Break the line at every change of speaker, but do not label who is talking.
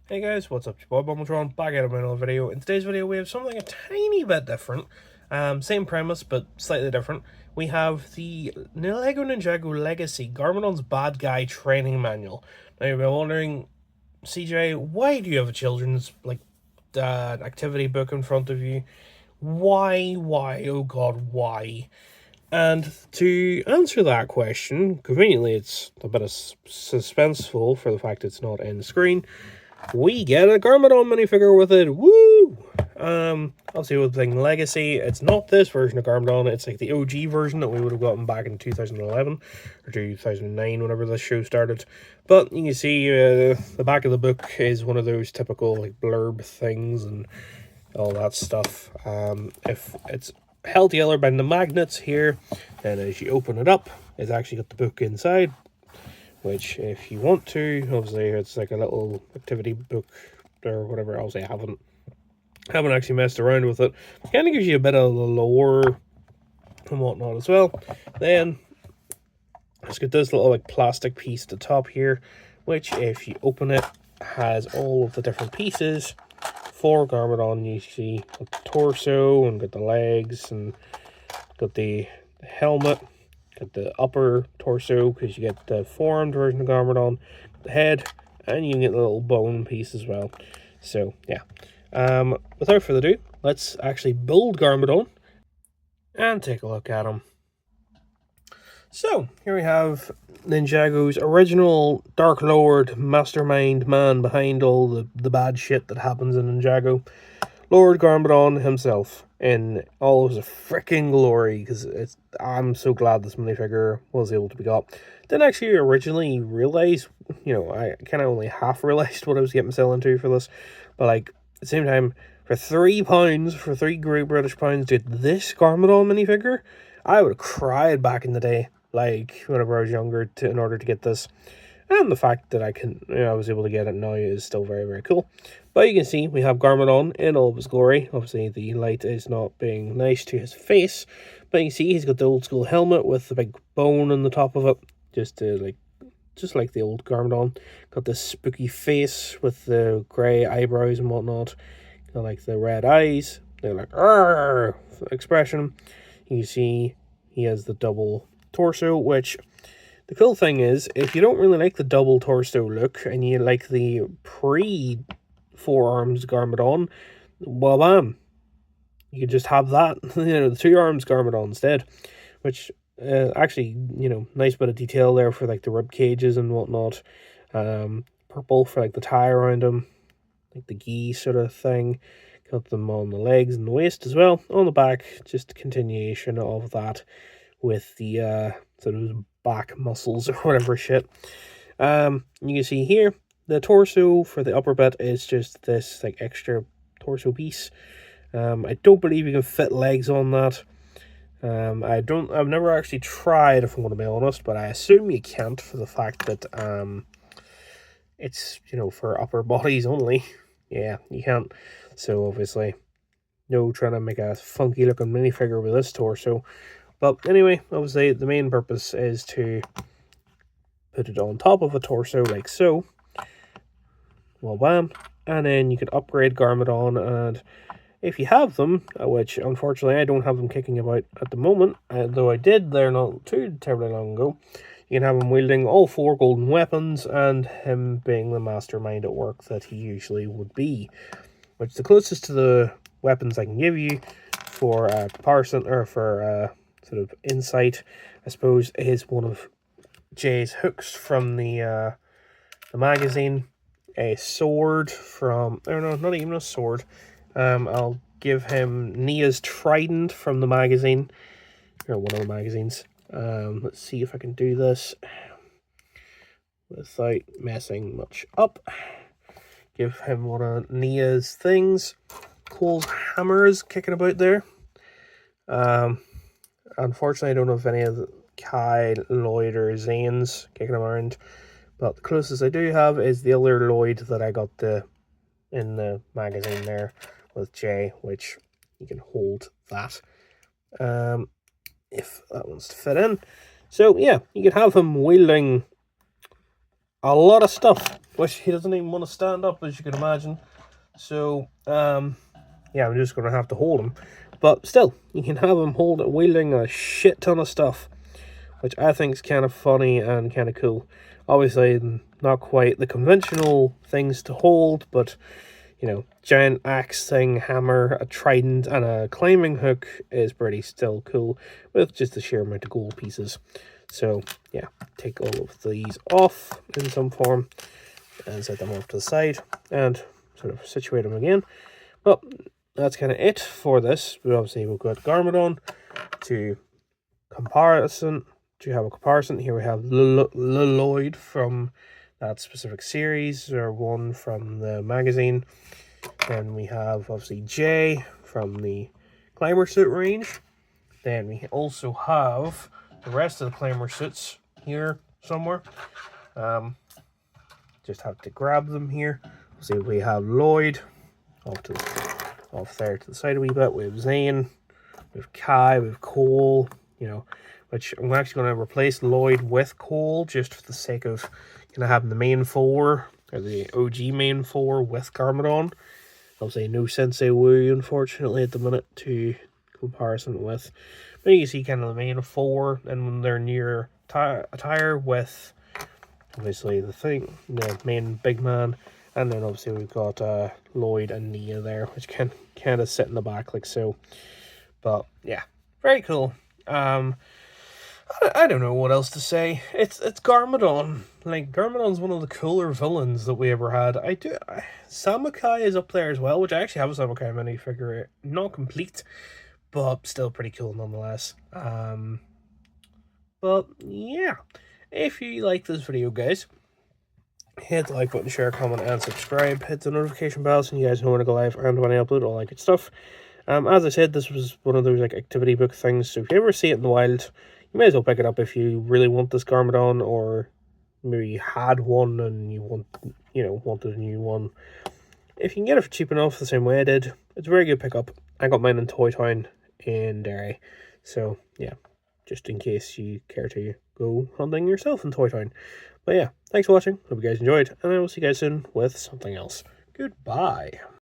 Hey guys, what's up? It's your boy Bumbletron, back at another video. In today's video we have something a tiny bit different. Same premise, but slightly different. We have the LEGO Ninjago Legacy, Garmadon's Bad Guy Training Manual. Now you've been wondering, CJ, why do you have a children's, activity book in front of you? Why, oh god, why? And to answer that question, conveniently it's a bit of suspenseful for the fact it's not in the screen, we get a Garmadon minifigure with it. Woo! Obviously with the thing Legacy, it's not this version of Garmadon, it's like the OG version that we would have gotten back in 2011 or 2009, whenever this show started. But you can see the back of the book is one of those typical like blurb things and all that stuff. If it's held together by the magnets here, and as you open it up, it's actually got the book inside, which if you want to, obviously it's like a little activity book or whatever. Obviously I haven't actually messed around with it. Kind of gives you a bit of the lore and whatnot as well. Then let's get this little like plastic piece at the top here, which if you open it has all of the different pieces for Garmadon. You see got the torso and got the legs and got the helmet. Got the upper torso because you get the formed version of Garmadon, the head, and you can get the little bone piece as well. So yeah, without further ado, let's actually build Garmadon and take a look at him. So here we have Ninjago's original Dark Lord, mastermind man behind all the bad shit that happens in Ninjago, Lord Garmadon himself, in all of his freaking glory, because I'm so glad this minifigure was able to be got. Didn't actually originally realize, I kind of only half realized what I was getting myself into for this, but like, at the same time, for £3, for £3 British pounds, dude, this Garmadon minifigure, I would have cried back in the day, like, whenever I was younger, in order to get this. And the fact that I was able to get it now is still very, very cool. But you can see we have Garmadon in all of his glory. Obviously, the light is not being nice to his face, but you can see he's got the old school helmet with the big bone on the top of it, just like the old Garmadon. Got this spooky face with the grey eyebrows and whatnot. Got like the red eyes. They're like "Arr!" expression. You see he has the double torso, which the cool thing is, if you don't really like the double torso look and you like the pre-forearms Garmadon, well, bam, you could just have that, the 2 arms Garmadon instead, which actually, nice bit of detail there for like the rib cages and whatnot. Purple for like the tie around him, like the gi sort of thing. Got them on the legs and the waist as well. On the back, just continuation of that with the sort of back muscles or whatever shit. You can see here the torso for the upper bit is just this like extra torso piece. I don't believe you can fit legs on that. I've never actually tried, if I'm going to be honest, but I assume you can't, for the fact that it's for upper bodies only. Yeah, you can't. So obviously, no trying to make a funky looking minifigure with this torso. But anyway, obviously the main purpose is to put it on top of a torso like so. Well, bam. And then you could upgrade Garmadon, and if you have them, which unfortunately I don't have them kicking about at the moment, though I did there not too terribly long ago, you can have him wielding all 4 golden weapons and him being the mastermind at work that he usually would be. Which the closest to the weapons I can give you for comparison, or for sort of insight, I suppose, is one of Jay's hooks from the magazine, a sword from, oh no, not even a sword, I'll give him Nia's trident from the magazine, or one of the magazines. Let's see if I can do this without messing much up. Give him one of Nia's things. Cole's hammers kicking about there. Unfortunately, I don't have any of the Kai, Lloyd, or Zane's kicking around, but the closest I do have is the other Lloyd that I got in the magazine there with Jay, which you can hold that if that wants to fit in. So yeah, you can have him wielding a lot of stuff which he doesn't even want to stand up, as you can imagine. So, yeah, I'm just going to have to hold him. But still, you can have him wielding a shit ton of stuff, which I think is kind of funny and kind of cool. Obviously, not quite the conventional things to hold, but, you know, giant axe thing, hammer, a trident, and a climbing hook is pretty still cool, with just the sheer amount of gold pieces. So, yeah, take all of these off in some form, and set them off to the side, and sort of situate them again. Well, that's kind of it for this. But obviously, we've got Garmadon to have a comparison. Here we have Lloyd from that specific series, or one from the magazine. Then we have obviously Jay from the climber suit range. Then we also have the rest of the climber suits here somewhere. Just have to grab them here. See, we have Lloyd off there to the side a wee bit. We have Zane, we have Kai, we have Cole, you know, which I'm actually going to replace Lloyd with Cole just for the sake of kind of having the main four, or the OG main four, with Garmadon. Obviously, no Sensei Wu, unfortunately, at the minute to comparison with. But you can see kind of the main four, and when they're near attire with, obviously, the main big man. And then obviously we've got Lloyd and Nia there, which can kind of sit in the back like so. But yeah, very cool. I don't know what else to say. It's Garmadon. Like, Garmadon's one of the cooler villains that we ever had. Samukai is up there as well, which I actually have a Samukai minifigure. Not complete, but still pretty cool nonetheless. But yeah, if you like this video, guys, hit the like button, share, comment, and subscribe. Hit the notification bell so you guys know when I go live and when I upload, all that good stuff. As I said, this was one of those like activity book things, so if you ever see it in the wild, you may as well pick it up if you really want this Garmadon, or maybe you had one and you wanted a new one. If you can get it for cheap enough, the same way I did, it's a very good pickup. I got mine in Toy Town in Derry, so yeah, just in case you care to go hunting yourself in Toy Town. But yeah, thanks for watching. Hope you guys enjoyed, and I will see you guys soon with something else. Goodbye.